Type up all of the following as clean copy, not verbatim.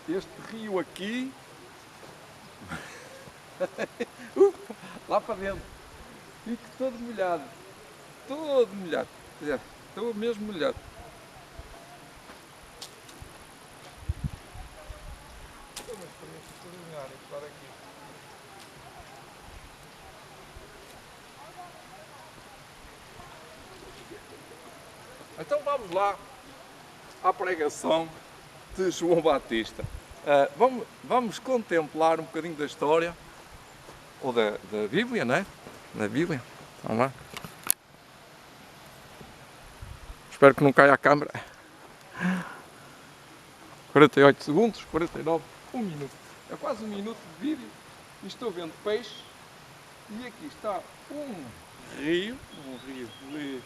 este rio aqui, lá para dentro, fico todo molhado, estou mesmo molhado. É uma experiência extraordinária estar aqui. Então vamos lá à pregação de João Batista. Vamos contemplar um bocadinho da história, ou da Bíblia, não é? Na Bíblia. Vamos lá. Espero que não caia a câmera. 48 segundos, 49, 1 minuto. É quase 1 minuto de vídeo. E estou vendo peixe. E aqui está um rio de...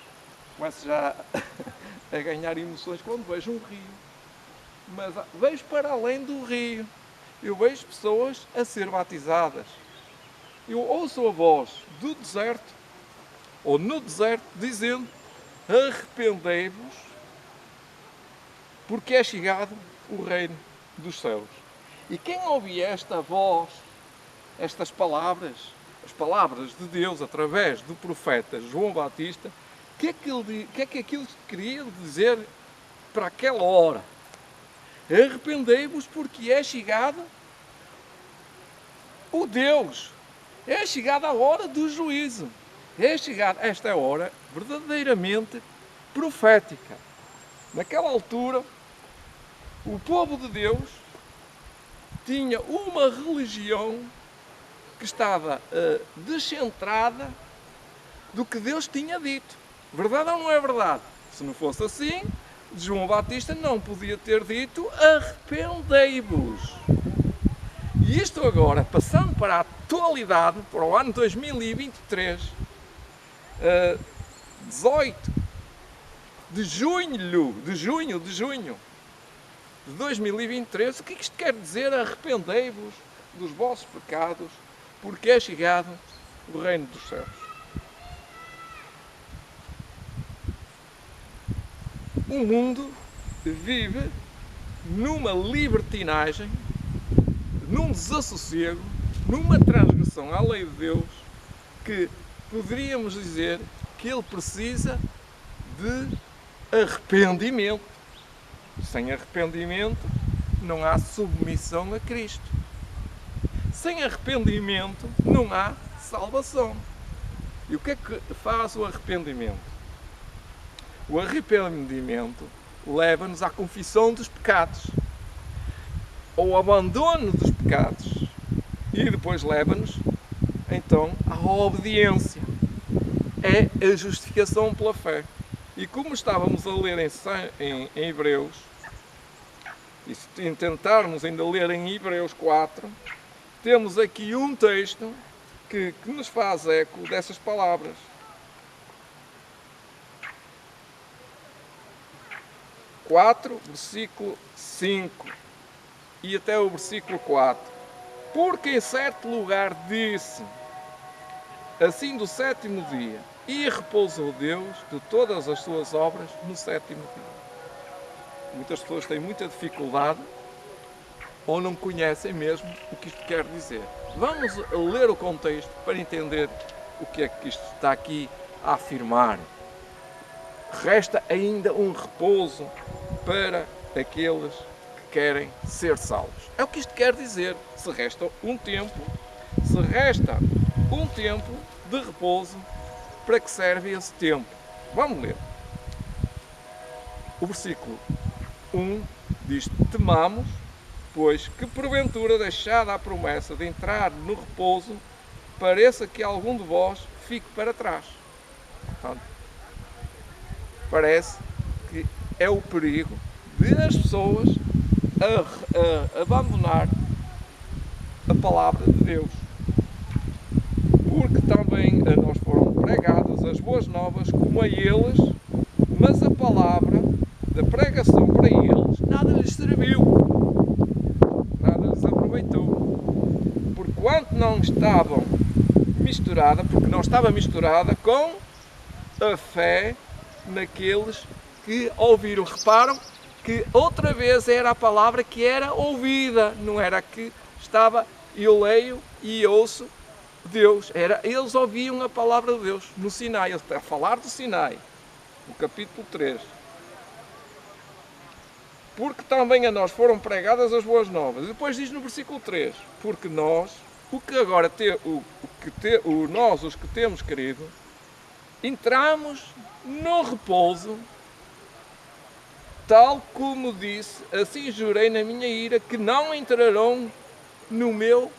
Começo já a ganhar emoções quando vejo um rio. Mas vejo para além do rio. Eu vejo pessoas a ser batizadas. Eu ouço a voz do deserto, ou no deserto, dizendo: arrependei-vos, porque é chegado o reino dos céus. E quem ouvia esta voz, estas palavras, as palavras de Deus através do profeta João Batista, o que é que aquilo queria dizer para aquela hora? Arrependei-vos, porque é chegado o Deus, é chegada a hora do juízo, é chegada esta hora verdadeiramente profética. Naquela altura, o povo de Deus tinha uma religião que estava descentrada do que Deus tinha dito. Verdade ou não é verdade? Se não fosse assim, João Batista não podia ter dito: arrependei-vos. E isto agora, passando para a atualidade, para o ano 2023, 18 de junho de 2023, o que isto quer dizer? Arrependei-vos dos vossos pecados, porque é chegado o reino dos céus. O mundo vive numa libertinagem, num desassossego, numa transgressão à lei de Deus, que poderíamos dizer que ele precisa de arrependimento. Sem arrependimento não há submissão a Cristo. Sem arrependimento não há salvação. E o que é que faz o arrependimento? O arrependimento leva-nos à confissão dos pecados, ao abandono dos pecados, e depois leva-nos, então, à obediência. É a justificação pela fé. E como estávamos a ler em Hebreus, e se tentarmos ainda ler em Hebreus 4, temos aqui um texto que nos faz eco dessas palavras. Versículo 5 e até o versículo 4. Porque em certo lugar disse, assim do sétimo dia, e repousou Deus de todas as suas obras no sétimo dia. Muitas pessoas têm muita dificuldade ou não conhecem mesmo o que isto quer dizer. Vamos ler o contexto para entender o que é que isto está aqui a afirmar. Resta ainda um repouso para aqueles que querem ser salvos. É o que isto quer dizer. Se resta um tempo de repouso, para que serve esse tempo? Vamos ler. O versículo 1 diz: temamos, pois que porventura deixada a promessa de entrar no repouso, pareça que algum de vós fique para trás. Portanto, parece que é o perigo de as pessoas abandonar a palavra de Deus. Porque também a nós foram pregadas as boas novas como a eles, mas a palavra da pregação para eles nada lhes serviu, nada lhes aproveitou. Porquanto não estavam misturada, porque não estava misturada com a fé naqueles que ouviram. Reparam que outra vez era a palavra que era ouvida, não era que estava, eu leio e ouço Deus. Eles ouviam a palavra de Deus no Sinai, ele está a falar do Sinai, no capítulo 3. Porque também a nós foram pregadas as boas novas. E depois diz no versículo 3, porque nós, nós, os que temos querido, entramos no repouso, tal como disse, assim jurei na minha ira, que não entrarão no meu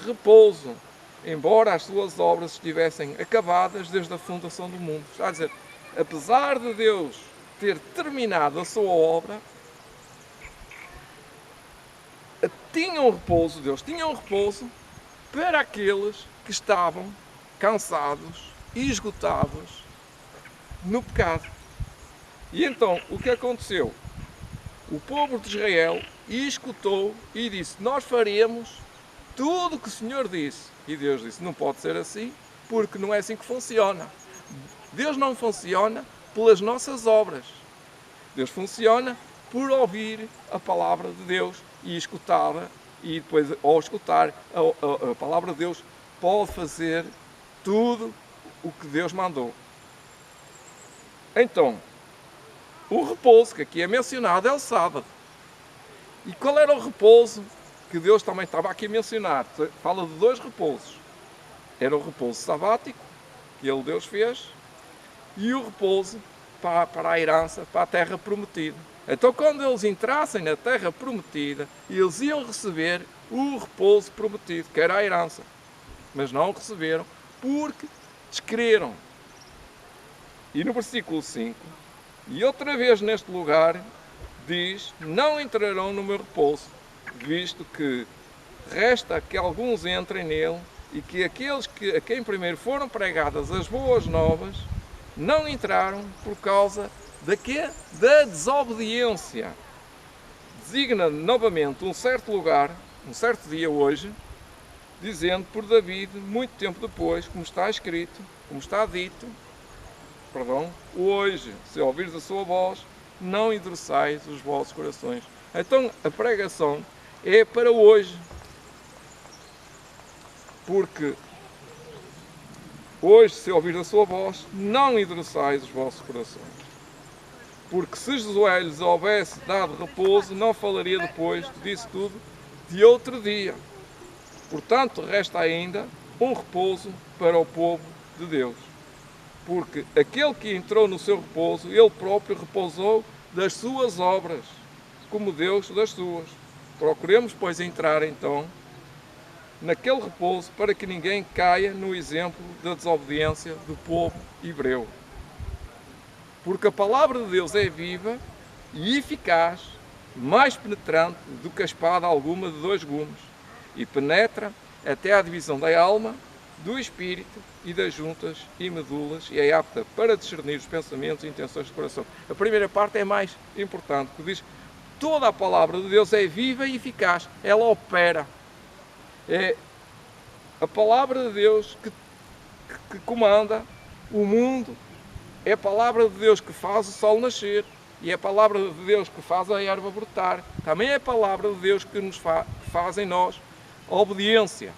repouso, embora as suas obras estivessem acabadas desde a fundação do mundo. Está a dizer, apesar de Deus ter terminado a sua obra, Deus tinha um repouso para aqueles que estavam cansados e esgotados no pecado. E então, o que aconteceu? O povo de Israel escutou e disse, nós faremos tudo o que o Senhor disse. E Deus disse, não pode ser assim, porque não é assim que funciona. Deus não funciona pelas nossas obras. Deus funciona por ouvir a palavra de Deus e escutá-la, e depois, ao escutar a palavra de Deus, pode fazer tudo o que Deus mandou. Então, o repouso que aqui é mencionado é o sábado. E qual era o repouso que Deus também estava aqui a mencionar? Fala de dois repousos. Era o repouso sabático, que ele, Deus, fez, e o repouso para a herança, para a terra prometida. Então, quando eles entrassem na terra prometida, eles iam receber o repouso prometido, que era a herança. Mas não o receberam, porque descreram. E no versículo 5, e outra vez neste lugar, diz, não entrarão no meu repouso, visto que resta que alguns entrem nele, e que aqueles a quem primeiro foram pregadas as boas novas, não entraram por causa da quê? Da desobediência. Designa novamente um certo lugar, um certo dia hoje, dizendo por David, muito tempo depois, como está escrito, como está dito, hoje, se ouvires a sua voz, não endureçais os vossos corações. Então, a pregação é para hoje. Porque hoje, se ouvires a sua voz, não endureçais os vossos corações. Porque se Josué lhes houvesse dado repouso, não falaria depois disso tudo de outro dia. Portanto, resta ainda um repouso para o povo de Deus. Porque aquele que entrou no seu repouso, ele próprio repousou das suas obras, como Deus das suas. Procuremos, pois, entrar então naquele repouso para que ninguém caia no exemplo da desobediência do povo hebreu. Porque a palavra de Deus é viva e eficaz, mais penetrante do que a espada alguma de dois gumes, e penetra até à divisão da alma, do espírito e das juntas e medulas, e é apta para discernir os pensamentos e intenções do coração. A primeira parte é mais importante, que diz, toda a palavra de Deus é viva e eficaz, ela opera. É a palavra de Deus que comanda o mundo, é a palavra de Deus que faz o sol nascer, e é a palavra de Deus que faz a erva brotar. Também é a palavra de Deus que nos faz em nós a obediência.